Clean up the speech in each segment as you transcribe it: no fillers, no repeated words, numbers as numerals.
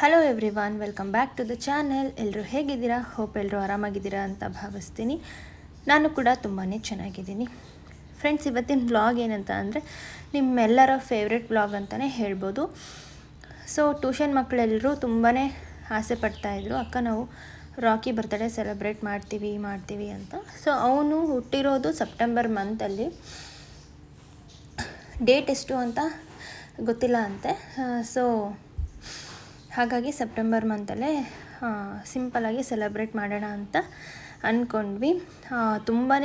Hello everyone, welcome back to the channel. ಎಲ್ಲರೂ ಹೇಗಿದ್ದೀರಾ? Hope ಎಲ್ಲರೂ ಆರಾಮಾಗಿದ್ದೀರಾ ಅಂತ ಭಾವಿಸ್ತೀನಿ. ನಾನು ಕೂಡ ತುಂಬಾ ಚೆನ್ನಾಗಿದ್ದೀನಿ. ಫ್ರೆಂಡ್ಸ್, ಇವತ್ತಿನ ವ್ಲಾಗ್ ಏನಂತ ಅಂದರೆ ನಿಮ್ಮೆಲ್ಲರ ಫೇವ್ರೆಟ್ ವ್ಲಾಗ್ ಅಂತಲೇ ಹೇಳ್ಬೋದು. ಸೊ ಟ್ಯೂಷನ್ ಮಕ್ಕಳೆಲ್ಲರೂ ತುಂಬಾ ಆಸೆ ಪಡ್ತಾಯಿದ್ರು, ಅಕ್ಕ ನಾವು ರಾಕಿ ಬರ್ತ್ಡೇ ಸೆಲೆಬ್ರೇಟ್ ಮಾಡ್ತೀವಿ ಅಂತ. ಸೊ ಅವನು ಹುಟ್ಟಿರೋದು ಸೆಪ್ಟೆಂಬರ್ ಮಂತಲ್ಲಿ. ಡೇಟ್ ಎಷ್ಟು ಅಂತ ಗೊತ್ತಿಲ್ಲ ಅಂತೆ. ಸೊ ಹಾಗಾಗಿ ಸೆಪ್ಟೆಂಬರ್ ಮಂತಲ್ಲೇ ಸಿಂಪಲಾಗಿ ಸೆಲೆಬ್ರೇಟ್ ಮಾಡೋಣ ಅಂತ ಅಂದ್ಕೊಂಡ್ವಿ. ತುಂಬಾ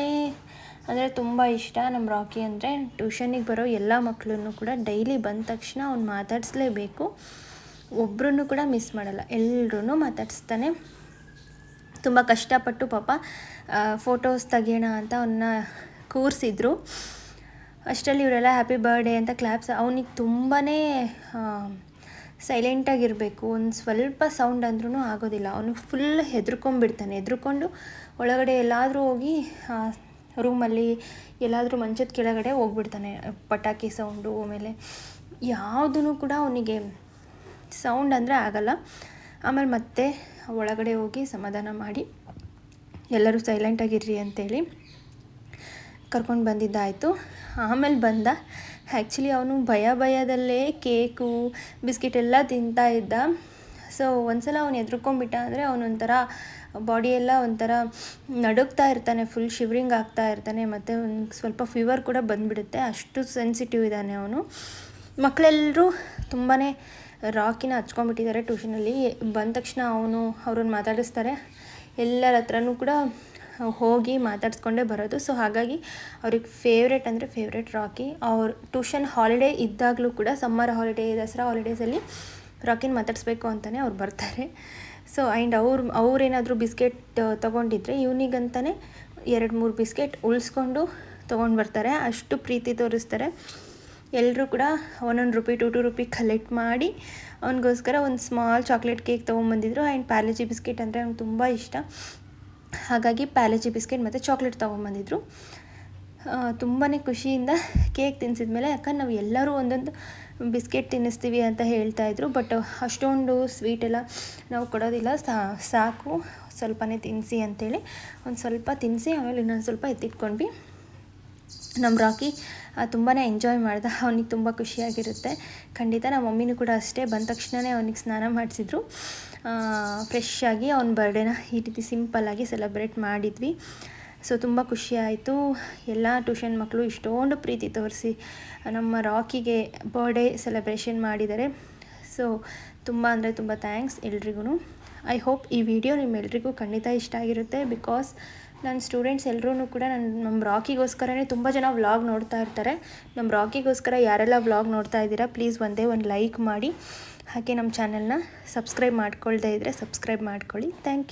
ಅಂದರೆ ತುಂಬ ಇಷ್ಟ ನಮ್ಮ ರಾಕಿ ಅಂದರೆ. ಟ್ಯೂಷನಿಗೆ ಬರೋ ಎಲ್ಲ ಮಕ್ಕಳನ್ನು ಕೂಡ ಡೈಲಿ ಬಂದ ತಕ್ಷಣ ಅವ್ನು ಮಾತಾಡಿಸ್ಲೇಬೇಕು. ಒಬ್ಬರನ್ನು ಕೂಡ ಮಿಸ್ ಮಾಡಲ್ಲ, ಎಲ್ಲರೂ ಮಾತಾಡಿಸ್ತಾನೆ. ತುಂಬ ಕಷ್ಟಪಟ್ಟು ಪಾಪ ಫೋಟೋಸ್ ತೆಗಿಯೋಣ ಅಂತ ಅವನ್ನ ಕೂರಿಸಿದ್ರು. ಅಷ್ಟರಲ್ಲಿ ಇವರೆಲ್ಲ ಹ್ಯಾಪಿ ಬರ್ಡೇ ಅಂತ ಕ್ಲಾಪ್ಸ್. ಅವನಿಗೆ ತುಂಬಾ ಸೈಲೆಂಟಾಗಿರಬೇಕು. ಒಂದು ಸ್ವಲ್ಪ ಸೌಂಡ್ ಅಂದ್ರೂ ಆಗೋದಿಲ್ಲ. ಅವನು ಫುಲ್ ಹೆದರ್ಕೊಂಡು ಒಳಗಡೆ ಎಲ್ಲಾದರೂ ಹೋಗಿ ರೂಮಲ್ಲಿ ಎಲ್ಲಾದರೂ ಮಂಚದ ಕೆಳಗಡೆ ಹೋಗ್ಬಿಡ್ತಾನೆ. ಪಟಾಕಿ ಸೌಂಡು ಆಮೇಲೆ ಯಾವುದೂ ಕೂಡ ಅವನಿಗೆ ಸೌಂಡ್ ಅಂದರೆ ಆಗಲ್ಲ. ಆಮೇಲೆ ಮತ್ತೆ ಒಳಗಡೆ ಹೋಗಿ ಸಮಾಧಾನ ಮಾಡಿ ಎಲ್ಲರೂ ಸೈಲೆಂಟಾಗಿರ್ರಿ ಅಂತೇಳಿ ಕರ್ಕೊಂಡು ಬಂದಿದ್ದಾಯಿತು. ಆಮೇಲೆ ಬಂದ. ಆ್ಯಕ್ಚುಲಿ ಅವನು ಭಯದಲ್ಲೇ ಕೇಕು ಬಿಸ್ಕಿಟ್ ಎಲ್ಲ ತಿಂತಾ ಇದ್ದ. ಸೊ ಒಂದ್ಸಲ ಅವನು ಹೆದ್ರ್ಕೊಂಡ್ಬಿಟ್ಟ ಅಂದರೆ ಅವನೊಂಥರ ಬಾಡಿಯೆಲ್ಲ ಒಂಥರ ನಡುಗ್ತಾ ಇರ್ತಾನೆ, ಫುಲ್ ಶಿವರಿಂಗ್ ಆಗ್ತಾ ಇರ್ತಾನೆ. ಮತ್ತು ಒಂದು ಸ್ವಲ್ಪ ಫೀವರ್ ಕೂಡ ಬಂದುಬಿಡುತ್ತೆ, ಅಷ್ಟು ಸೆನ್ಸಿಟಿವ್ ಇದ್ದಾನೆ ಅವನು. ಮಕ್ಕಳೆಲ್ಲರೂ ತುಂಬಾ ರಾಕಿನ ಹಚ್ಕೊಂಡ್ಬಿಟ್ಟಿದ್ದಾರೆ. ಟ್ಯೂಷನಲ್ಲಿ ಬಂದ ತಕ್ಷಣ ಅವ್ರನ್ನ ಮಾತಾಡಿಸ್ತಾರೆ. ಎಲ್ಲರ ಹತ್ರನೂ ಕೂಡ ಹೋಗಿ ಮಾತಾಡಿಸ್ಕೊಂಡೇ ಬರೋದು. ಸೊ ಹಾಗಾಗಿ ಅವ್ರಿಗೆ ಫೇವ್ರೆಟ್ ರಾಕಿ. ಅವ್ರ ಟ್ಯೂಷನ್ ಹಾಲಿಡೇ ಇದ್ದಾಗಲೂ ಕೂಡ ಸಮ್ಮರ್ ಹಾಲಿಡೇ, ದಸರಾ ಹಾಲಿಡೇಸಲ್ಲಿ ರಾಕಿನ ಮಾತಾಡಿಸ್ಬೇಕು ಅಂತಲೇ ಅವ್ರು ಬರ್ತಾರೆ. ಸೊ ಆ್ಯಂಡ್ ಅವ್ರೇನಾದರೂ ಬಿಸ್ಕೆಟ್ ತೊಗೊಂಡಿದ್ರೆ ಇವನಿಗಂತಲೇ 2-3 ಬಿಸ್ಕೆಟ್ ಉಳಿಸ್ಕೊಂಡು ತೊಗೊಂಡು ಬರ್ತಾರೆ. ಅಷ್ಟು ಪ್ರೀತಿ ತೋರಿಸ್ತಾರೆ. ಎಲ್ಲರೂ ಕೂಡ 1 ರೂಪಿ 2 ರೂಪಿ ಕಲೆಕ್ಟ್ ಮಾಡಿ ಅವನಿಗೋಸ್ಕರ ಒಂದು ಸ್ಮಾಲ್ ಚಾಕ್ಲೇಟ್ ಕೇಕ್ ತೊಗೊಂಬಂದಿದ್ರು. ಆ್ಯಂಡ್ ಪ್ಯಾಲೇಜಿ ಬಿಸ್ಕೆಟ್ ಅಂದರೆ ಅವ್ನಿಗೆ ತುಂಬ ಇಷ್ಟ. ಹಾಗಾಗಿ ಪ್ಯಾಲೇಜಿ ಬಿಸ್ಕೆಟ್ ಮತ್ತು ಚಾಕ್ಲೇಟ್ ತೊಗೊಂಬಂದಿದ್ರು. ತುಂಬಾ ಖುಷಿಯಿಂದ ಕೇಕ್ ತಿನ್ನಿಸಿದ್ಮೇಲೆ, ಯಾಕಂದ್ರೆ ನಾವು ಎಲ್ಲರೂ ಒಂದೊಂದು ಬಿಸ್ಕೆಟ್ ತಿನ್ನಿಸ್ತೀವಿ ಅಂತ ಹೇಳ್ತಾಯಿದ್ರು. ಬಟ್ ಅಷ್ಟೊಂದು ಸ್ವೀಟೆಲ್ಲ ನಾವು ಕೊಡೋದಿಲ್ಲ, ಸಾಕು ಸ್ವಲ್ಪನೇ ತಿನ್ನಿಸಿ ಅಂಥೇಳಿ ಒಂದು ಸ್ವಲ್ಪ ತಿನ್ನಿಸಿ ಆಮೇಲೆ ಇನ್ನೊಂದು ಸ್ವಲ್ಪ ಎತ್ತಿಟ್ಕೊಂಡ್ವಿ. ನಮ್ಮ ರಾಕಿ ತುಂಬಾ ಎಂಜಾಯ್ ಮಾಡ್ದೆ. ಅವನಿಗೆ ತುಂಬ ಖುಷಿಯಾಗಿರುತ್ತೆ ಖಂಡಿತ. ನಮ್ಮ ಮಮ್ಮಿನೂ ಕೂಡ ಅಷ್ಟೇ, ಬಂದ ತಕ್ಷಣವೇ ಅವನಿಗೆ ಸ್ನಾನ ಮಾಡಿಸಿದ್ರು. ಫ್ರೆಶ್ ಆಗಿ ಅವನ ಬರ್ಡೇನ ಈ ರೀತಿ ಸಿಂಪಲ್ಲಾಗಿ ಸೆಲೆಬ್ರೇಟ್ ಮಾಡಿದ್ವಿ. ಸೊ ತುಂಬ ಖುಷಿ ಆಯಿತು. ಎಲ್ಲ ಟ್ಯೂಷನ್ ಮಕ್ಕಳು ಇಷ್ಟೊಂದು ಪ್ರೀತಿ ತೋರಿಸಿ ನಮ್ಮ ರಾಕಿಗೆ ಬರ್ಡೇ ಸೆಲೆಬ್ರೇಷನ್ ಮಾಡಿದ್ದಾರೆ. ಸೊ ತುಂಬ ಅಂದರೆ ತುಂಬ ಥ್ಯಾಂಕ್ಸ್ ಎಲ್ರಿಗೂ. ಐ ಹೋಪ್ ಈ ವಿಡಿಯೋ ನಿಮ್ಮೆಲ್ರಿಗೂ ಖಂಡಿತ ಇಷ್ಟ ಆಗಿರುತ್ತೆ. ಬಿಕಾಸ್ ನನ್ನ ಸ್ಟೂಡೆಂಟ್ಸ್ ಎಲ್ಲರೂ ಕೂಡ ನಮ್ಮ ರಾಕಿಗೋಸ್ಕರನೇ ತುಂಬ ಜನ ವ್ಲಾಗ್ ನೋಡ್ತಾ ಇರ್ತಾರೆ. ನಮ್ಮ ರಾಕಿಗೋಸ್ಕರ ಯಾರೆಲ್ಲ ವ್ಲಾಗ್ ನೋಡ್ತಾ ಇದ್ದೀರಾ, ಪ್ಲೀಸ್ ಒಂದು ಲೈಕ್ ಮಾಡಿ. ಹಾಗೆ ನಮ್ಮ ಚಾನೆಲ್ನ ಸಬ್ಸ್ಕ್ರೈಬ್ ಮಾಡ್ಕೊಳ್ದೇ ಇದ್ದರೆ ಸಬ್ಸ್ಕ್ರೈಬ್ ಮಾಡ್ಕೊಳ್ಳಿ. Thank you.